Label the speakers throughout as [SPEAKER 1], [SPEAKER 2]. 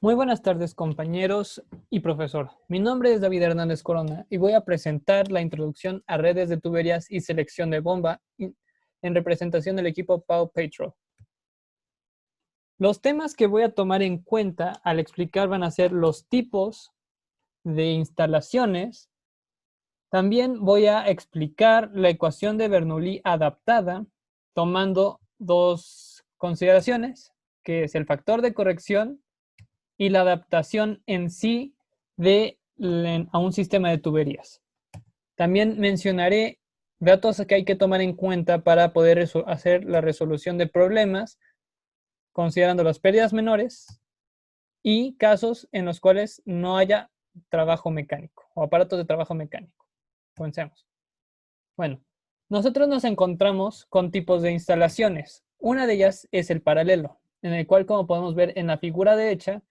[SPEAKER 1] Muy buenas tardes, compañeros y profesor. Mi nombre es David Hernández Corona y voy a presentar la introducción a redes de tuberías y selección de bomba en representación del equipo Paw Patrol. Los temas que voy a tomar en cuenta al explicar van a ser los tipos de instalaciones. También voy a explicar la ecuación de Bernoulli adaptada, tomando dos consideraciones, que es el factor de corrección y la adaptación en sí a un sistema de tuberías. También mencionaré datos que hay que tomar en cuenta para poder hacer la resolución de problemas, considerando las pérdidas menores y casos en los cuales no haya trabajo mecánico o aparatos de trabajo mecánico. Comencemos. Bueno, nosotros nos encontramos con tipos de instalaciones. Una de ellas es el paralelo, en el cual, como podemos ver en la figura derecha,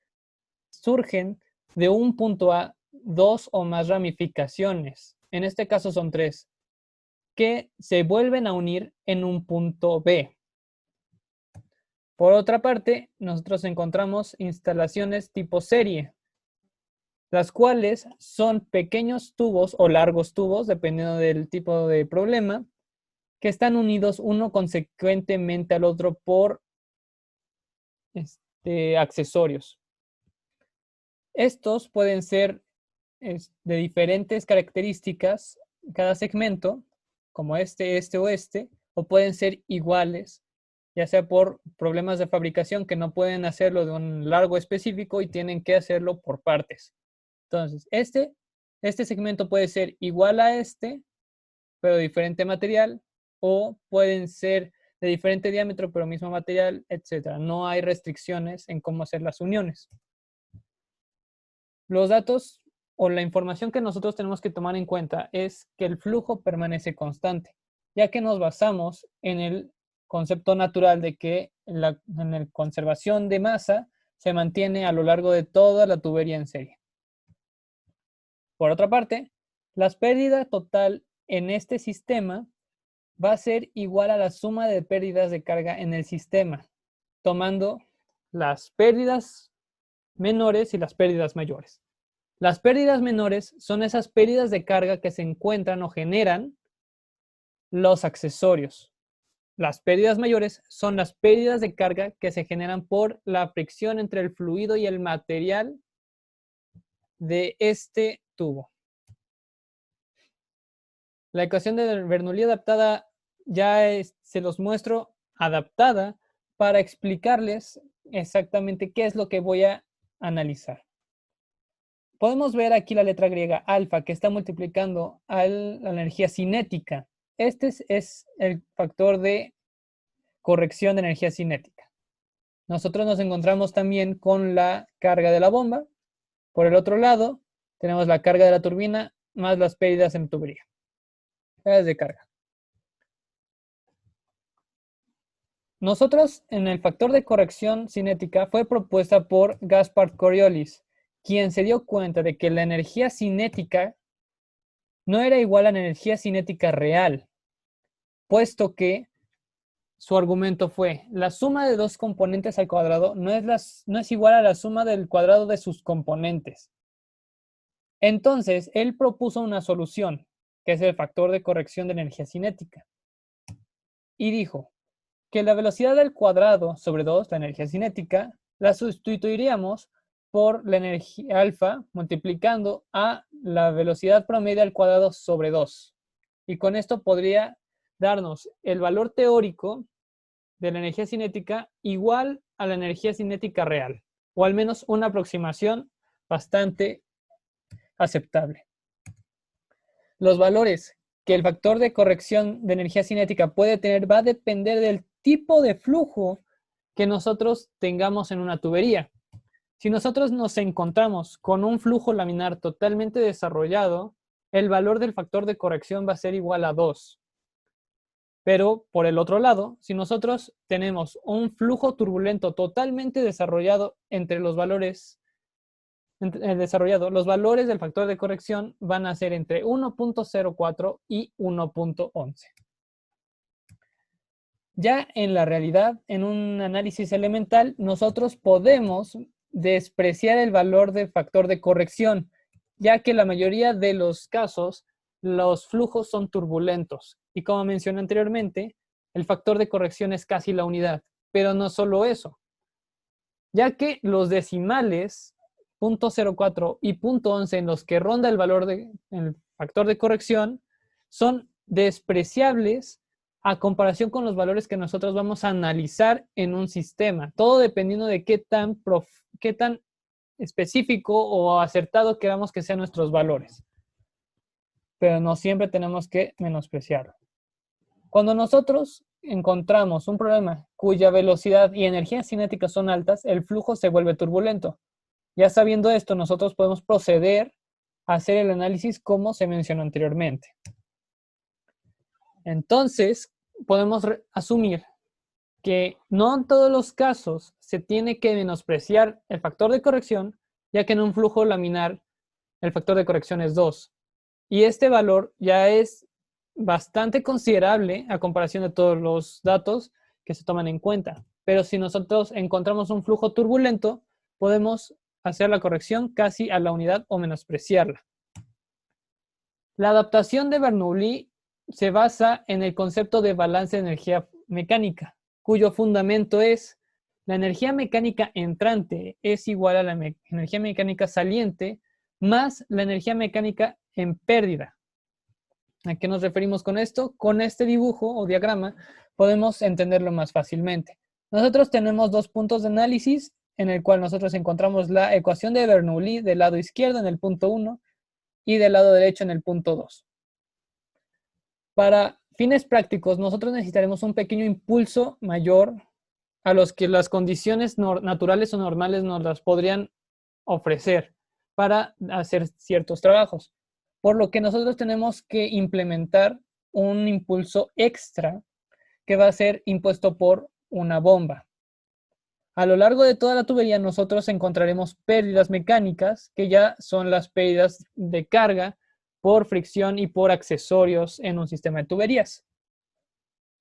[SPEAKER 1] surgen de un punto A dos o más ramificaciones, en este caso son tres, que se vuelven a unir en un punto B. Por otra parte, nosotros encontramos instalaciones tipo serie, las cuales son pequeños tubos o largos tubos, dependiendo del tipo de problema, que están unidos uno consecuentemente al otro por accesorios. Estos pueden ser de diferentes características, cada segmento, como este o este, o pueden ser iguales, ya sea por problemas de fabricación que no pueden hacerlo de un largo específico y tienen que hacerlo por partes. Entonces, este segmento puede ser igual a este, pero de diferente material, o pueden ser de diferente diámetro, pero mismo material, etc. No hay restricciones en cómo hacer las uniones. Los datos o la información que nosotros tenemos que tomar en cuenta es que el flujo permanece constante, ya que nos basamos en el concepto natural de que en la conservación de masa se mantiene a lo largo de toda la tubería en serie. Por otra parte, la pérdida total en este sistema va a ser igual a la suma de pérdidas de carga en el sistema, tomando las pérdidas menores y las pérdidas mayores. Las pérdidas menores son esas pérdidas de carga que se encuentran o generan los accesorios. Las pérdidas mayores son las pérdidas de carga que se generan por la fricción entre el fluido y el material de este tubo. La ecuación de Bernoulli adaptada ya se los muestro adaptada para explicarles exactamente qué es lo que voy a analizar. Podemos ver aquí la letra griega alfa que está multiplicando a la energía cinética. Este es el factor de corrección de energía cinética. Nosotros nos encontramos también con la carga de la bomba. Por el otro lado, tenemos la carga de la turbina más las pérdidas en tubería. Pérdidas de carga. Nosotros, en el factor de corrección cinética, fue propuesta por Gaspard Coriolis, quien se dio cuenta de que la energía cinética no era igual a la energía cinética real, puesto que su argumento fue, la suma de dos componentes al cuadrado no es igual a la suma del cuadrado de sus componentes. Entonces, él propuso una solución, que es el factor de corrección de energía cinética, y dijo que la velocidad al cuadrado sobre 2, la energía cinética, la sustituiríamos por la energía alfa multiplicando a la velocidad promedio al cuadrado sobre 2. Y con esto podría darnos el valor teórico de la energía cinética igual a la energía cinética real, o al menos una aproximación bastante aceptable. Los valores que el factor de corrección de energía cinética puede tener va a depender del tipo de flujo que nosotros tengamos en una tubería. Si nosotros nos encontramos con un flujo laminar totalmente desarrollado, el valor del factor de corrección va a ser igual a 2. Pero por el otro lado, si nosotros tenemos un flujo turbulento totalmente desarrollado entre los valores los valores del factor de corrección van a ser entre 1.04 y 1.11. Ya en la realidad, en un análisis elemental, nosotros podemos despreciar el valor del factor de corrección, ya que la mayoría de los casos los flujos son turbulentos. Y como mencioné anteriormente, el factor de corrección es casi la unidad. Pero no solo eso, ya que los decimales 0.04 y 0.11 en los que ronda el valor del factor de corrección son despreciables a comparación con los valores que nosotros vamos a analizar en un sistema. Todo dependiendo de qué tan específico o acertado queramos que sean nuestros valores. Pero no siempre tenemos que menospreciarlo. Cuando nosotros encontramos un problema cuya velocidad y energía cinética son altas, el flujo se vuelve turbulento. Ya sabiendo esto, nosotros podemos proceder a hacer el análisis como se mencionó anteriormente. Entonces, podemos asumir que no en todos los casos se tiene que menospreciar el factor de corrección, ya que en un flujo laminar el factor de corrección es 2. Y este valor ya es bastante considerable a comparación de todos los datos que se toman en cuenta. Pero si nosotros encontramos un flujo turbulento, podemos hacer la corrección casi a la unidad o menospreciarla. La adaptación de Bernoulli se basa en el concepto de balance de energía mecánica, cuyo fundamento es la energía mecánica entrante es igual a la energía mecánica saliente más la energía mecánica en pérdida. ¿A qué nos referimos con esto? Con este dibujo o diagrama podemos entenderlo más fácilmente. Nosotros tenemos dos puntos de análisis en el cual nosotros encontramos la ecuación de Bernoulli del lado izquierdo en el punto 1 y del lado derecho en el punto 2. Para fines prácticos, nosotros necesitaremos un pequeño impulso mayor a los que las condiciones naturales o normales nos las podrían ofrecer para hacer ciertos trabajos. Por lo que nosotros tenemos que implementar un impulso extra que va a ser impuesto por una bomba. A lo largo de toda la tubería nosotros encontraremos pérdidas mecánicas, que ya son las pérdidas de carga por fricción y por accesorios en un sistema de tuberías.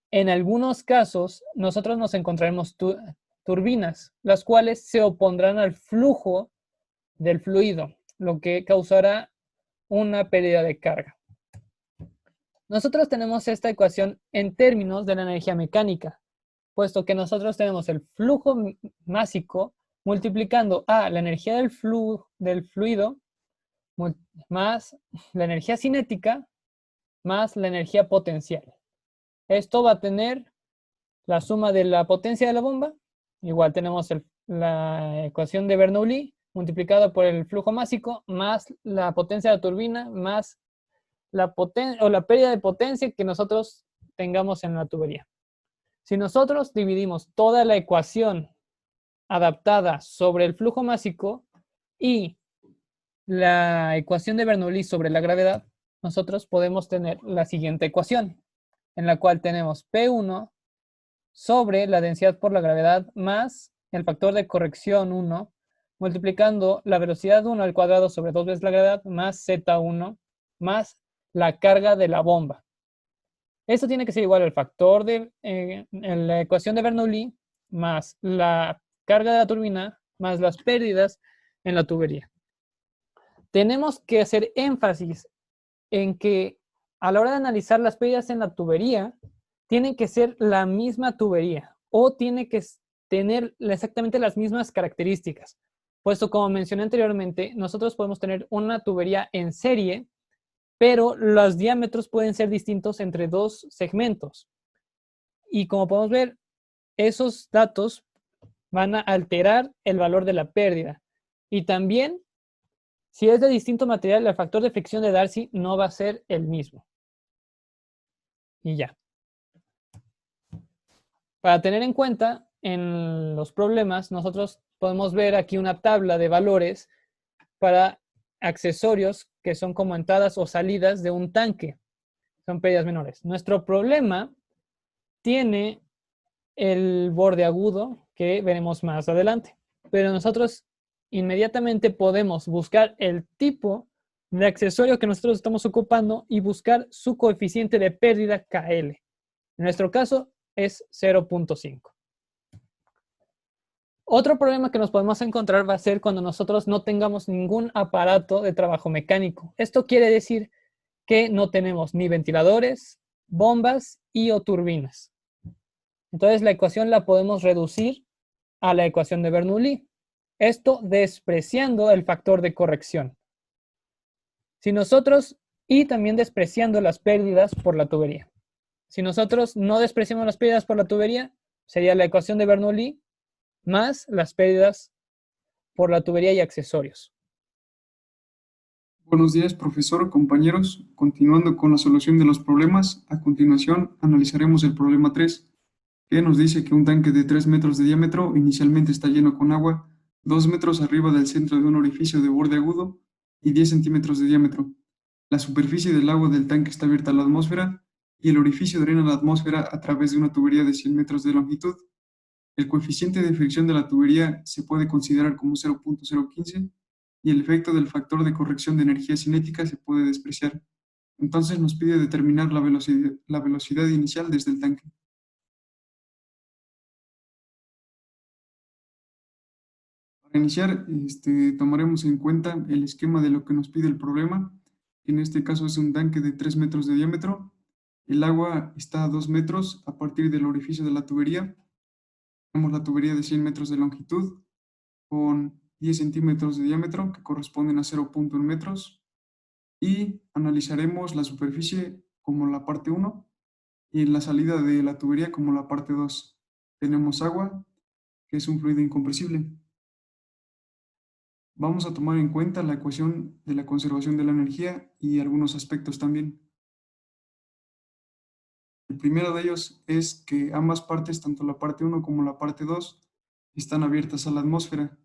[SPEAKER 1] En algunos casos, nosotros nos encontraremos turbinas, las cuales se opondrán al flujo del fluido, lo que causará una pérdida de carga. Nosotros tenemos esta ecuación en términos de la energía mecánica, puesto que nosotros tenemos el flujo másico multiplicando a la energía del fluido más la energía cinética más la energía potencial. Esto va a tener la suma de la potencia de la bomba, igual tenemos la ecuación de Bernoulli multiplicada por el flujo másico más la potencia de la turbina más la pérdida de potencia que nosotros tengamos en la tubería. Si nosotros dividimos toda la ecuación adaptada sobre el flujo másico y la ecuación de Bernoulli sobre la gravedad, nosotros podemos tener la siguiente ecuación, en la cual tenemos P1 sobre la densidad por la gravedad más el factor de corrección 1, multiplicando la velocidad 1 al cuadrado sobre 2 veces la gravedad más Z1 más la carga de la bomba. Esto tiene que ser igual al factor de la ecuación de Bernoulli más la carga de la turbina más las pérdidas en la tubería. Tenemos que hacer énfasis en que a la hora de analizar las pérdidas en la tubería, tienen que ser la misma tubería o tiene que tener exactamente las mismas características. Puesto como mencioné anteriormente, nosotros podemos tener una tubería en serie, pero los diámetros pueden ser distintos entre dos segmentos. Y como podemos ver, esos datos van a alterar el valor de la pérdida. Y también, si es de distinto material, el factor de fricción de Darcy no va a ser el mismo. Y ya. Para tener en cuenta, en los problemas, nosotros podemos ver aquí una tabla de valores para accesorios que son como entradas o salidas de un tanque. Son pérdidas menores. Nuestro problema tiene el borde agudo que veremos más adelante. Pero nosotros inmediatamente podemos buscar el tipo de accesorio que nosotros estamos ocupando y buscar su coeficiente de pérdida KL. En nuestro caso es 0.5. Otro problema que nos podemos encontrar va a ser cuando nosotros no tengamos ningún aparato de trabajo mecánico. Esto quiere decir que no tenemos ni ventiladores, bombas y o turbinas. Entonces la ecuación la podemos reducir a la ecuación de Bernoulli. Esto despreciando el factor de corrección. Si nosotros, y también despreciando las pérdidas por la tubería. Si nosotros no despreciamos las pérdidas por la tubería, sería la ecuación de Bernoulli más las pérdidas por la tubería y accesorios.
[SPEAKER 2] Buenos días, profesor, compañeros. Continuando con la solución de los problemas, a continuación analizaremos el problema 3, que nos dice que un tanque de 3 metros de diámetro inicialmente está lleno con agua 2 metros arriba del centro de un orificio de borde agudo y 10 centímetros de diámetro. La superficie del agua del tanque está abierta a la atmósfera y el orificio drena la atmósfera a través de una tubería de 100 metros de longitud. El coeficiente de fricción de la tubería se puede considerar como 0.015 y el efecto del factor de corrección de energía cinética se puede despreciar. Entonces nos pide determinar la velocidad inicial desde el tanque. Para iniciar, tomaremos en cuenta el esquema de lo que nos pide el problema, que en este caso es un tanque de 3 metros de diámetro. El agua está a 2 metros a partir del orificio de la tubería. Tenemos la tubería de 100 metros de longitud con 10 centímetros de diámetro, que corresponden a 0.1 metros, y analizaremos la superficie como la parte 1 y la salida de la tubería como la parte 2. Tenemos agua, que es un fluido incompresible. Vamos a tomar en cuenta la ecuación de la conservación de la energía y algunos aspectos también. El primero de ellos es que ambas partes, tanto la parte 1 como la parte 2, están abiertas a la atmósfera,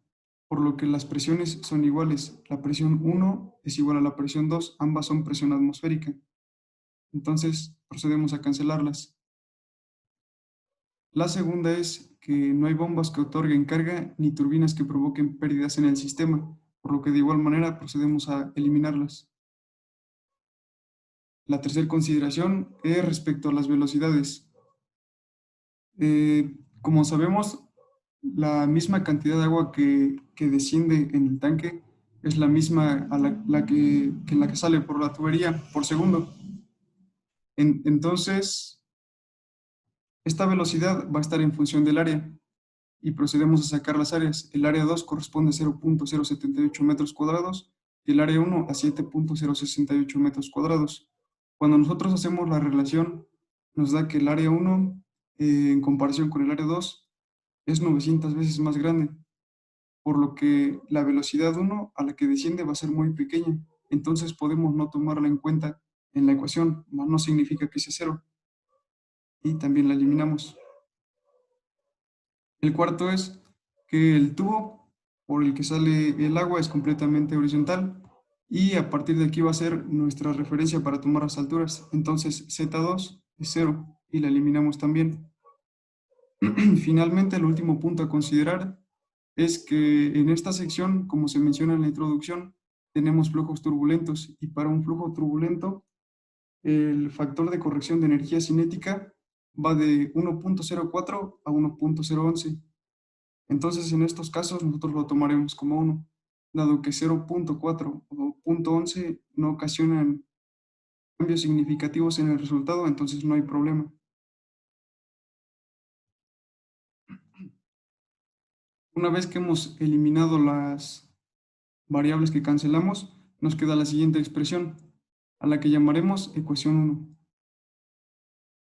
[SPEAKER 2] por lo que las presiones son iguales. La presión 1 es igual a la presión 2, ambas son presión atmosférica. Entonces procedemos a cancelarlas. La segunda es que no hay bombas que otorguen carga ni turbinas que provoquen pérdidas en el sistema, por lo que de igual manera procedemos a eliminarlas. La tercera consideración es respecto a las velocidades. Como sabemos, la misma cantidad de agua que desciende en el tanque es la misma a que la que sale por la tubería por segundo. Entonces, esta velocidad va a estar en función del área y procedemos a sacar las áreas. El área 2 corresponde a 0.078 metros cuadrados y el área 1 a 7.068 metros cuadrados. Cuando nosotros hacemos la relación, nos da que el área 1, en comparación con el área 2, es 900 veces más grande, por lo que la velocidad 1 a la que desciende va a ser muy pequeña. Entonces podemos no tomarla en cuenta en la ecuación, mas no significa que sea cero. Y también la eliminamos. El cuarto es que el tubo por el que sale el agua es completamente horizontal y a partir de aquí va a ser nuestra referencia para tomar las alturas. Entonces Z2 es 0 y la eliminamos también. Finalmente, el último punto a considerar es que en esta sección, como se menciona en la introducción, tenemos flujos turbulentos y para un flujo turbulento el factor de corrección de energía cinética va de 1.04 a 1.011. Entonces, en estos casos, nosotros lo tomaremos como 1, dado que 0.4 o 0.11 no ocasionan cambios significativos en el resultado, entonces no hay problema. Una vez que hemos eliminado las variables que cancelamos, nos queda la siguiente expresión, a la que llamaremos ecuación 1.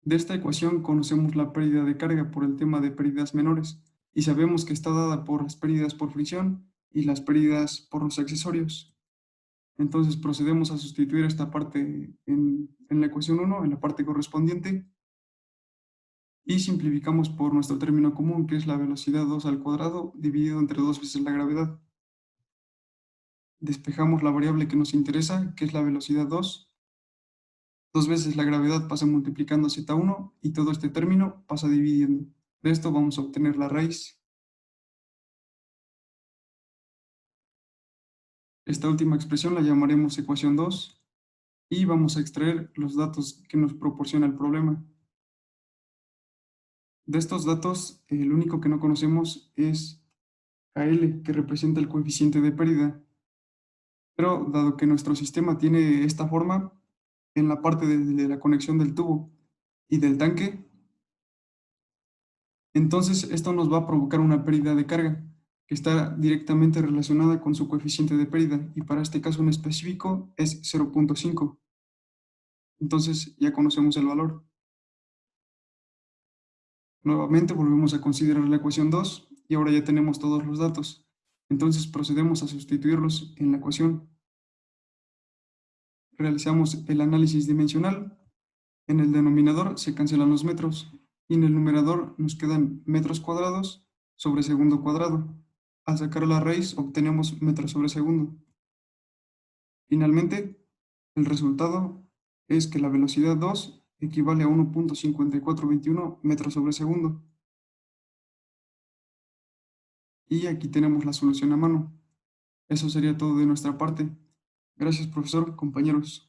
[SPEAKER 2] De esta ecuación conocemos la pérdida de carga por el tema de pérdidas menores y sabemos que está dada por las pérdidas por fricción y las pérdidas por los accesorios. Entonces procedemos a sustituir esta parte en la ecuación 1, en la parte correspondiente, y simplificamos por nuestro término común, que es la velocidad 2 al cuadrado dividido entre 2 veces la gravedad. Despejamos la variable que nos interesa, que es la velocidad 2. 2 veces la gravedad pasa multiplicando a Z1 y todo este término pasa dividiendo. De esto vamos a obtener la raíz. Esta última expresión la llamaremos ecuación 2 y vamos a extraer los datos que nos proporciona el problema. De estos datos, el único que no conocemos es KL, que representa el coeficiente de pérdida. Pero dado que nuestro sistema tiene esta forma, en la parte de la conexión del tubo y del tanque, entonces esto nos va a provocar una pérdida de carga que está directamente relacionada con su coeficiente de pérdida y para este caso en específico es 0.5. Entonces ya conocemos el valor. Nuevamente volvemos a considerar la ecuación 2 y ahora ya tenemos todos los datos. Entonces procedemos a sustituirlos en la ecuación. Realizamos el análisis dimensional. En el denominador se cancelan los metros y en el numerador nos quedan metros cuadrados sobre segundo cuadrado. Al sacar la raíz obtenemos metros sobre segundo. Finalmente, el resultado es que la velocidad 2 equivale a 1.5421 metros sobre segundo. Y aquí tenemos la solución a mano. Eso sería todo de nuestra parte. Gracias, profesor, compañeros.